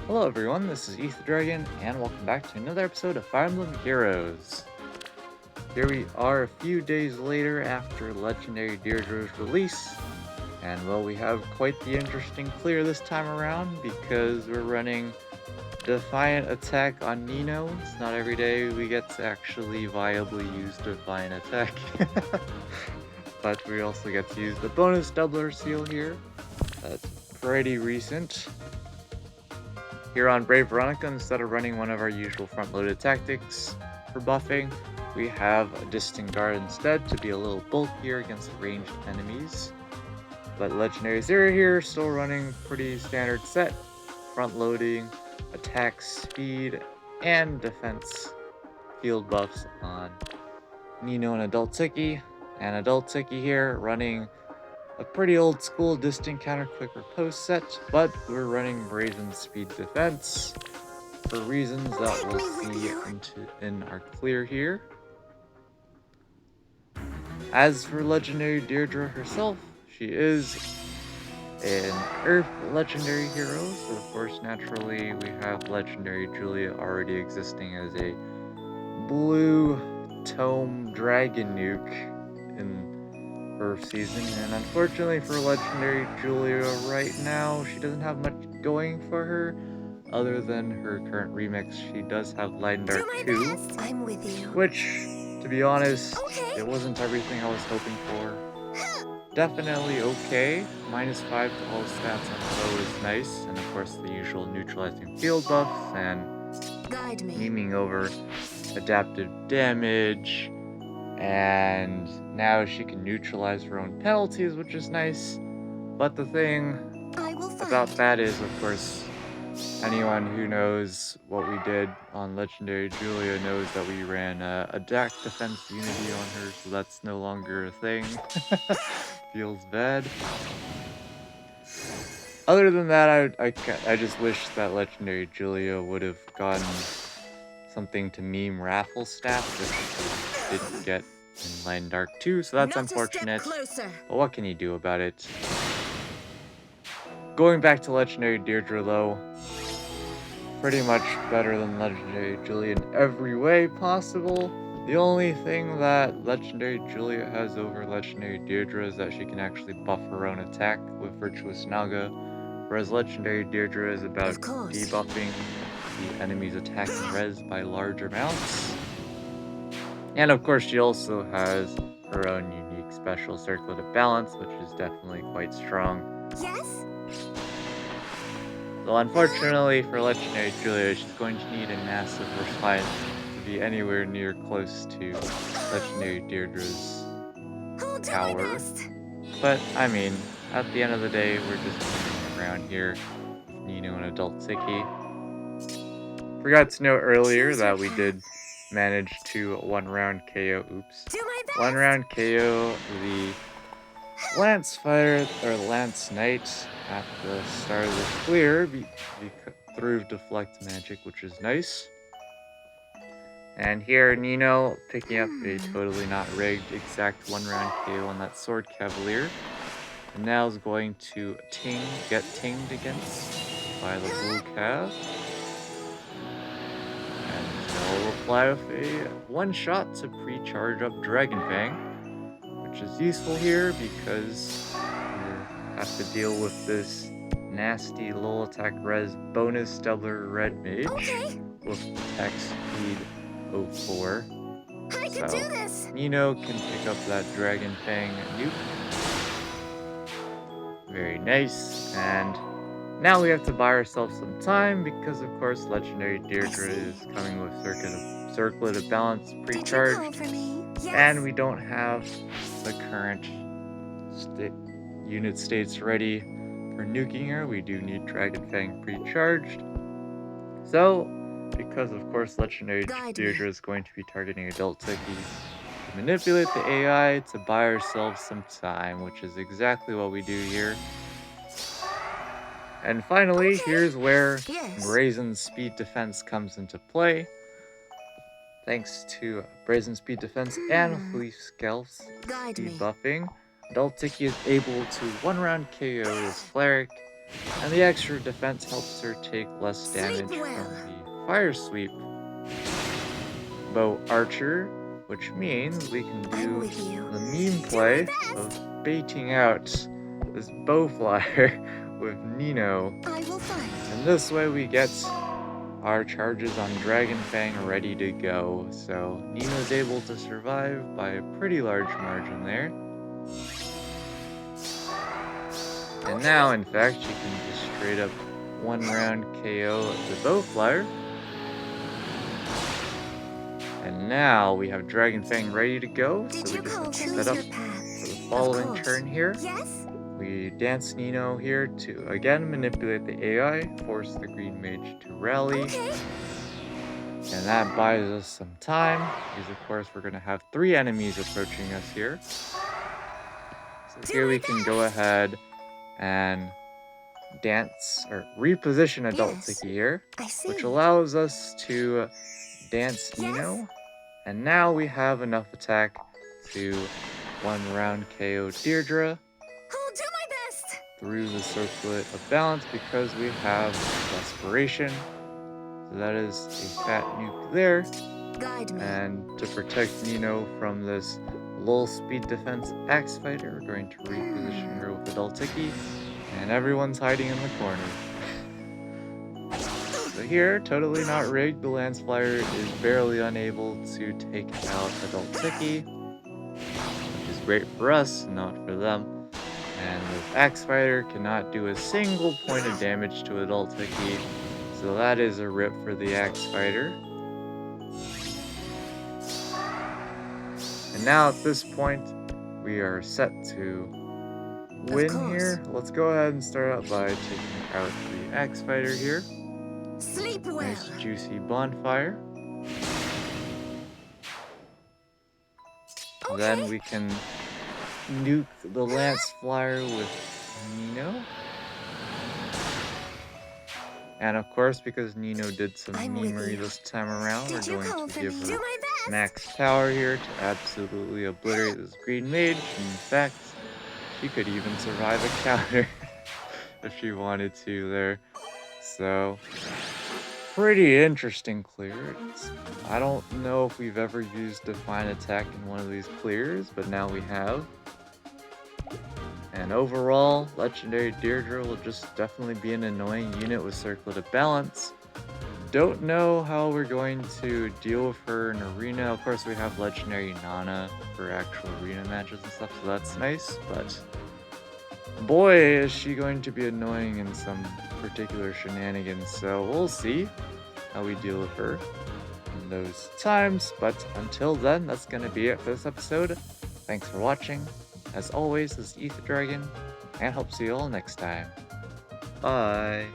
Hello everyone, this is Ethan Dragon, and welcome back to another episode of Fire Emblem Heroes. Here we are a few days later after Legendary Deirdre's release, and well, we have quite the interesting clear this time around because we're running Defiant Atk on Nino. It's not every day we get to actually viably use Defiant Atk, but we also get to use the bonus doubler seal here. That's pretty recent. Here on Brave Veronica, instead of running one of our usual front-loaded tactics for buffing, we have a Distant Guard instead to be a little bulkier against ranged enemies. But Legendary Zero here, still running pretty standard set, front-loading, attack speed, and defense field buffs on Nino and Adult Tiki. And Adult Tiki here running a pretty old school distant counter quick riposte set, but we're running Brazen Speed Defense for reasons that we'll see in our clear here. As for Legendary Deirdre herself, she is an Earth Legendary hero, so of course naturally we have Legendary Julia already existing as a blue tome dragon nuke in Earth season, and unfortunately for Legendary Julia right now, she doesn't have much going for her other than her current remix. She does have Light and Dark 2, I'm with you. which, to be honest, it wasn't everything I was hoping for. Definitely okay. -5 to all stats on low is nice, and of course the usual neutralizing field buffs and Guide me. memeing over adaptive damage, and now she can neutralize her own penalties, which is nice. But the thing about that is, of course, anyone who knows what we did on Legendary Julia knows that we ran a DAC defense unity on her, so that's no longer a thing. Feels bad. Other than that, I just wish that Legendary Julia would have gotten something to meme Raffle Staff, which she didn't get in Light and Dark 2, so that's unfortunate. But what can you do about it? Going back to Legendary Deirdre though, pretty much better than Legendary Julia in every way possible. The only thing that Legendary Julia has over Legendary Deirdre is that she can actually buff her own attack with Virtuous Naga, whereas Legendary Deirdre is about debuffing the enemy's attack and res by large amounts. And of course she also has her own unique special Circlet of Balance, which is definitely quite strong. Yes? So unfortunately for Legendary Julia, she's going to need a massive refine to be anywhere near close to Legendary Deirdre's power. But I mean, at the end of the day, we're just moving around here, Nino and Adult Tiki. Forgot to note earlier that we did manage to one-round KO, one-round KO the Lance Fighter, or Lance Knight, at the start of the clear through Deflect Magic, which is nice. And here Nino picking up a totally not rigged exact one-round KO on that Sword Cavalier. And now is going to get tinged against by the Blue Cav. And he'll reply with a one-shot to pre-charge up Dragon Fang, which is useful here because we have to deal with this nasty low attack res bonus doubler red mage with attack speed 04. So Nino can pick up that Dragon Fang nuke. Very nice. And now we have to buy ourselves some time because of course Legendary Deirdre is coming with Circlet of Balance pre-charged, and we don't have the current unit states ready for nuking her. We do need Dragon Fang pre-charged. So, because of course Legendary Deirdre is going to be targeting Adult Tiki, we manipulate the AI to buy ourselves some time, which is exactly what we do here. And finally, here's where Brazen Speed Defense comes into play. Thanks to Brazen Speed Defense and Fleece Scalp's speed buffing, Adult Tiki is able to one-round KO this Cleric And the extra defense helps her take less damage Sleep from well. the fire sweep. Bow archer, which means we can I'm do with you. the meme Do play my best. of baiting out this bow flyer with Nino. I will fight. And this way we get our charges on Dragon Fang ready to go. So Nino's able to survive by a pretty large margin there. And now, in fact, she can just straight up one round KO the bow flyer. And now we have Dragon Fang ready to go, so we just set up for the following turn here. Yes? We dance Nino here to again manipulate the AI, force the green mage to rally. Okay. And that buys us some time, because of course we're going to have 3 enemies approaching us here. So here we can go ahead and dance, or reposition Adult Yes. Tiki here, I see. which allows us to dance Nino. And now we have enough attack to 1 round KO Deirdre I'll do my best. through the circlet of balance because we have Desperation. So that is a fat nuke there. Guide me. And to protect Nino from this low speed defense axe fighter, we're going to reposition her with Adult Tiki. And everyone's hiding in the corner. So here, totally not rigged, the Lance Flyer is barely unable to take out Adult Tiki, which is great for us, not for them. And the Axe Fighter cannot do a single point of damage to Adult Tiki, so that is a rip for the Axe Fighter. And now at this point, we are set to win here. Let's go ahead and start out by taking out the Axe Fighter here. Sleep well. Nice juicy bonfire. Okay. Then we can nuke the Lance Flyer with Nino. And of course, because Nino did some I'm with memery you. this time around, Did we're you call going to for give me? her Do my best. max power here to absolutely obliterate this green mage. In fact, she could even survive a counter if she wanted to there. So, pretty interesting clear. I don't know if we've ever used Defiant Atk in one of these clears, but now we have. And overall, Legendary Deirdre will just definitely be an annoying unit with Circlet of Balance. Don't know how we're going to deal with her in Arena. Of course, we have Legendary Nana for actual Arena matches and stuff, so that's nice, but boy, is she going to be annoying in some particular shenanigans, so we'll see how we deal with her in those times. But until then, that's going to be it for this episode. Thanks for watching. As always, this is Defiant Atk, and hope to see you all next time. Bye!